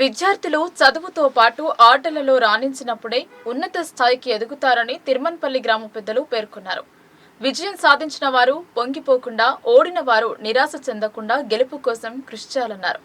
విద్యార్థులు చదువుతో పాటు ఆటలలో రాణించినప్పుడే ఉన్నత స్థాయికి ఎదుగుతారని తిరుమన్పల్లి గ్రామ పెద్దలు పేర్కొన్నారు. విజయం సాధించిన వారు పొంగిపోకుండా, ఓడిన వారు నిరాశ చెందకుండా గెలుపు కోసం కృషి చేయాలన్నారు.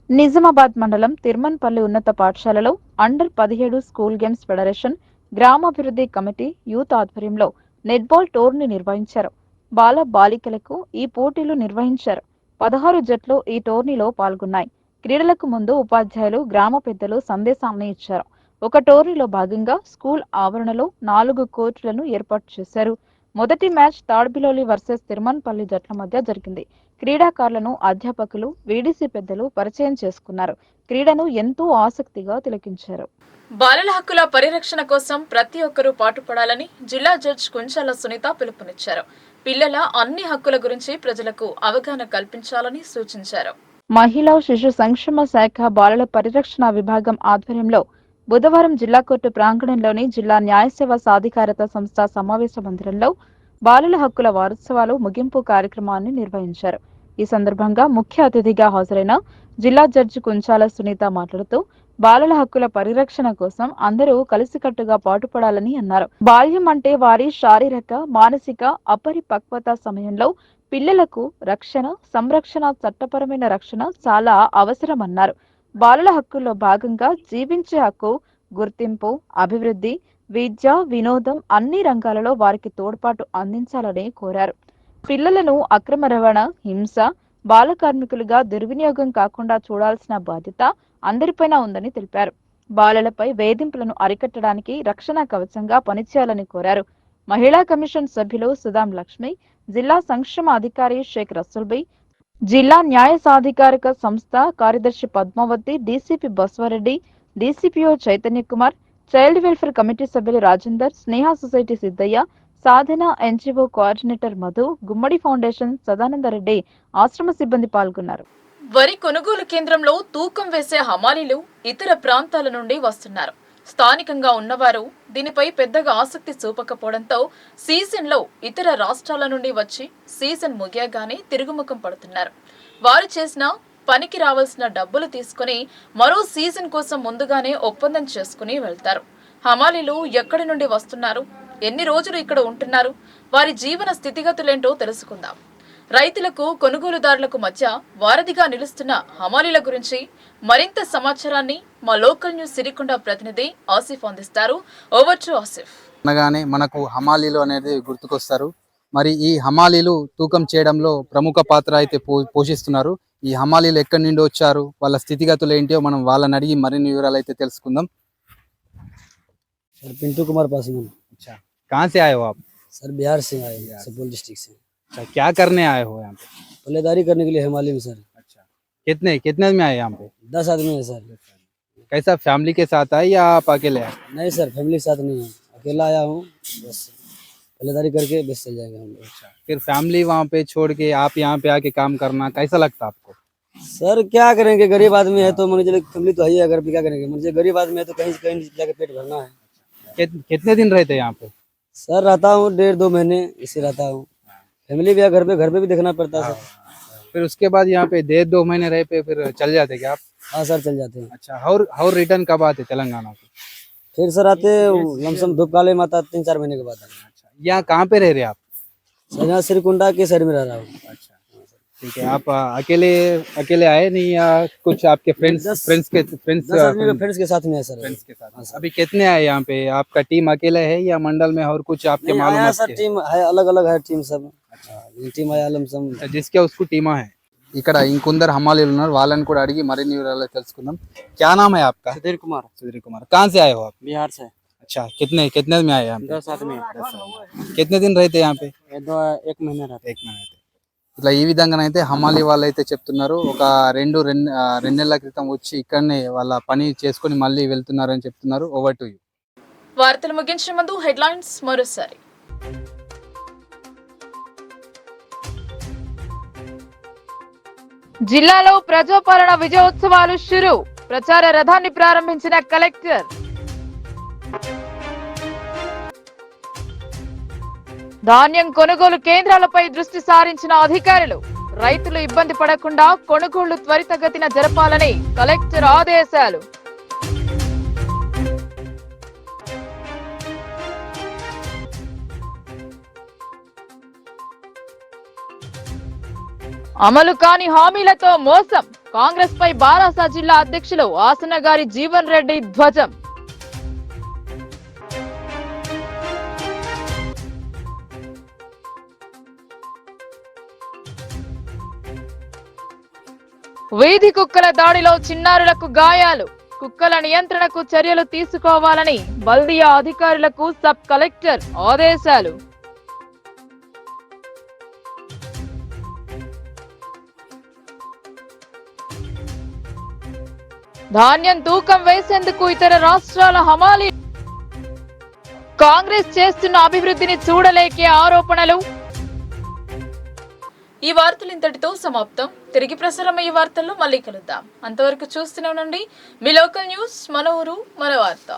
నిజామాబాద్ మండలం తిరుమన్పల్లి ఉన్నత పాఠశాలలో అండర్-17 స్కూల్ గేమ్స్ ఫెడరేషన్, గ్రామాభివృద్ధి కమిటీ, యూత్ ఆధ్వర్యంలో నెట్బాల్ టోర్నీ నిర్వహించారు. బాల బాలికలకు ఈ పోటీలు నిర్వహించారు. 16 జట్లు ఈ టోర్నీలో పాల్గొన్నాయి. క్రీడలకు ముందు ఉపాధ్యాయులు, గ్రామ పెద్దలు సందేశాన్ని ఇచ్చారు. ఒక టోర్నీలో భాగంగా స్కూల్ ఆవరణలో 4 కోర్టులను ఏర్పాటు చేశారు. మొదటి మ్యాచ్ తాడ్బిలోలి వర్సెస్ తిరుమన్పల్లి జట్ల మధ్య జరిగింది. క్రీడాకారులను అధ్యాపకులు, వీడీసీ పెద్దలు పరిచయం చేసుకున్నారు. క్రీడను ఎంతో ఆసక్తిగా తిలకించారు. బాలల హక్కుల పరిరక్షణ కోసం ప్రతి ఒక్కరూ పాటుపడాలని జిల్లా జడ్జి కుంచాల సునీత పిలుపునిచ్చారు. పిల్లల అన్ని హక్కుల గురించి ప్రజలకు అవగాహన కల్పించాలని సూచించారు. మహిళా శిశు సంక్షేమ శాఖ బాలల పరిరక్షణ విభాగం ఆధ్వర్యంలో బుధవారం జిల్లా కోర్టు ప్రాంగణంలోని జిల్లా న్యాయ సేవా సాధికారత సంస్థ సమావేశ మందిరంలో బాలల హక్కుల వారోత్సవాలు ముగింపు కార్యక్రమాన్ని నిర్వహించారు. ఈ సందర్భంగా ముఖ్య అతిథిగా హాజరైన జిల్లా జడ్జి కుంచాల సునీత మాట్లాడుతూ బాలల హక్కుల పరిరక్షణ కోసం అందరూ కలిసికట్టుగా పాటుపడాలని అన్నారు. బాల్యం అంటే వారి శారీరక, మానసిక అపరిపక్వత సమయంలో పిల్లలకు రక్షణ, సంరక్షణ, చట్టపరమైన రక్షణ చాలా అవసరమన్నారు. బాలల హక్కుల్లో భాగంగా జీవించే హక్కు, గుర్తింపు, అభివృద్ధి, విద్య, వినోదం అన్ని రంగాలలో వారికి తోడ్పాటు అందించాలని కోరారు. పిల్లలను అక్రమ రవాణా, హింస, బాల కార్మికులుగా దుర్వినియోగం కాకుండా చూడాల్సిన బాధ్యత అందరిపైన ఉందని తెలిపారు. బాలలపై వేధింపులను అరికట్టడానికి రక్షణ కవచంగా పనిచేయాలని కోరారు. మహిళా కమిషన్ సభ్యులు సుధాం లక్ష్మి, జిల్లా సంక్షేమ అధికారి షేక్ రసూల్బీ, జిల్లా న్యాయ సాధికారిక సంస్థ కార్యదర్శి Padmavati, DCP Baswareddy, DCPO Chaitanya Kumar, child welfare committee సభ్యులు Rajender, Sneha society Siddaiah, Sadhana NGO coordinator Madhu, Gummadi foundation Sadanandareddy, ఆశ్రమ సిబ్బంది పాల్గొన్నారు. వరి కొనుగోలు కేంద్రంలో తూకం వేసే హమాలీలు ఇతర ప్రాంతాల నుండి వస్తున్నారు. స్థానికంగా ఉన్నవారు దీనిపై పెద్దగా ఆసక్తి చూపకపోవడంతో సీజన్లో ఇతర రాష్ట్రాల నుండి వచ్చి సీజన్ ముగియగానే తిరుగుముఖం పడుతున్నారు. వారు చేసిన పనికి రావాల్సిన డబ్బులు తీసుకుని మరో సీజన్ కోసం ముందుగానే ఒప్పందం చేసుకుని వెళ్తారు. హమాలీలు ఎక్కడి నుండి వస్తున్నారు, ఎన్ని రోజులు ఇక్కడ ఉంటున్నారు, వారి జీవన స్థితిగతులేంటో తెలుసుకుందాం. రైతులకు, కొనుగోలుదారులకు మధ్య వారధిగా నిలుస్తున్న హమాలీల గురించి మరింత సమాచారాన్ని మా లోకల్ న్యూస్ సిరికొండ ప్రతినిధి ఆసిఫ్ అందిస్తారు. Over to Asif. అనగానే మనకు హమాలీలు అనేది గుర్తుకొస్తారు. మరి ఈ హమాలీలు తూకం చేయడంలో ప్రముఖ పాత్ర అయితే పోషిస్తున్నారు. ఈ హమాలీలు ఎక్కడి నుండి వచ్చారు, వాళ్ళ స్థితిగతులు ఏంటో మనం వాళ్ళని అడిగి మరిన్ని వివరాలు అయితే తెలుసుకుందాం. सर पिंटू कुमार पासवान। अच्छा, कहाँ से आए हो आप? सर बिहार से आए, सुपौल डिस्ट्रिक्ट से। अच्छा, क्या करने आए हो यहाँ पे? पल्लेदारी करने के लिए हिमालय में सर। अच्छा, कितने में आए यहाँ पे? 10 आदमी है सर। कैसा, फैमिली के साथ आए या आप अकेले आए? नहीं सर, फैमिली के साथ नहीं है, अकेला आया हूँ। बस पल्लेदारी करके बस चल जाएंगे हम लोग। अच्छा, फिर फैमिली वहाँ पे छोड़ के आप यहाँ पे आके काम करना कैसा लगता आपको? सर क्या करेंगे, गरीब आदमी है तो मान लीजिए फैमिली तो है ही, अगर क्या करेंगे, मान लीजिए गरीब आदमी है तो कहीं कहीं जाके पेट भरना है। कितने दिन रहते हैं यहाँ पे? सर रहता हूँ 1.5-2 महीने इसे रहता हूँ। फैमिली भी है घर पे भी देखना पड़ता है सर। फिर उसके बाद यहाँ पे 1.5-2 महीने रहे पे फिर चल जाते क्या आप? हाँ सर चल जाते हैं। अच्छा, और रिटर्न कब आते तेलंगाना को? फिर सर आते लमसम धूपकाले में आता 3-4 महीने के बाद। अच्छा, यहाँ कहाँ पे रह रहे आप? सर यहाँ सिरकुंडा के साइड में रह रहा हूँ। अच्छा ठीक है, आप अकेले आए नहीं या कुछ आपके फ्रेंड्स के साथ में है सर। फ्रेंड्स के साथ। अभी कितने आए यहाँ पे? आपका टीम अकेले है या मंडल में और कुछ आपके मालूम है? सर टीम है, अलग अलग है टीम सब। టీమ్ అయ్యాలంసం जिसके उसको टीमा है। ఇక్కడ ఇంకొందరు హమాలీలు ఉన్నారు, వాళ్ళని కూడా అడిగి మరిన్ని వివరాలు తెలుసుకుందాం. क्या नाम है आपका? सुधीर कुमार। सुधीर कुमार, कहाँ से आए हो आप? बिहार से। अच्छा, कितने में आए यहाँ पे? 10 आदमी। कितने दिन रहते यहाँ पे? 1 महीना रहते। 1 महीना रहते. ఇట్లా ఈ విధంగానైతే హమాలీ వాళ్ళు అయితే చెప్తున్నారు. ఒక రెండు నెలల క్రితం వచ్చి ఇక్కడనే వాళ్ళ పని చేసుకొని మళ్ళీ వెళ్తున్నారు అని చెప్తున్నారు. Over to you. వార్తలు ముగించే ముందు హెడ్లైన్స్ మరోసారి. జిల్లాలో ప్రజాపాలన విజయోత్సవాలు షురు. ప్రచార రథాన్ని ప్రారంభించిన కలెక్టర్. ధాన్యం కొనుగోలు కేంద్రాలపై దృష్టి సారించిన అధికారులు. రైతులు ఇబ్బంది పడకుండా కొనుగోళ్లు త్వరితగతిన జరపాలని కలెక్టర్ ఆదేశాలు. అమలు కాని హామీలతో మోసం. కాంగ్రెస్ పై బారాసా జిల్లా అధ్యక్షులు ఆసనగారి జీవన్ రెడ్డి ధ్వజం. వీధి కుక్కల దాడిలో చిన్నారులకు గాయాలు. కుక్కల నియంత్రణకు చర్యలు తీసుకోవాలని బల్దియా అధికారులకు సబ్ కలెక్టర్ ఆదేశాలు. ధాన్యం తూకం వేసేందుకు ఇతర రాష్ట్రాల హమాలీ. కాంగ్రెస్ చేస్తున్న అభివృద్ధిని చూడలేకే ఆరోపణలు. ఈ వార్తలు ఇంతటితో సమాప్తం. తిరిగి ప్రసారమయ్యే వార్తల్లో మళ్ళీ కలుద్దాం. అంతవరకు చూస్తూనే ఉండండి మీ లోకల్ న్యూస్. మన ఊరు మన వార్త.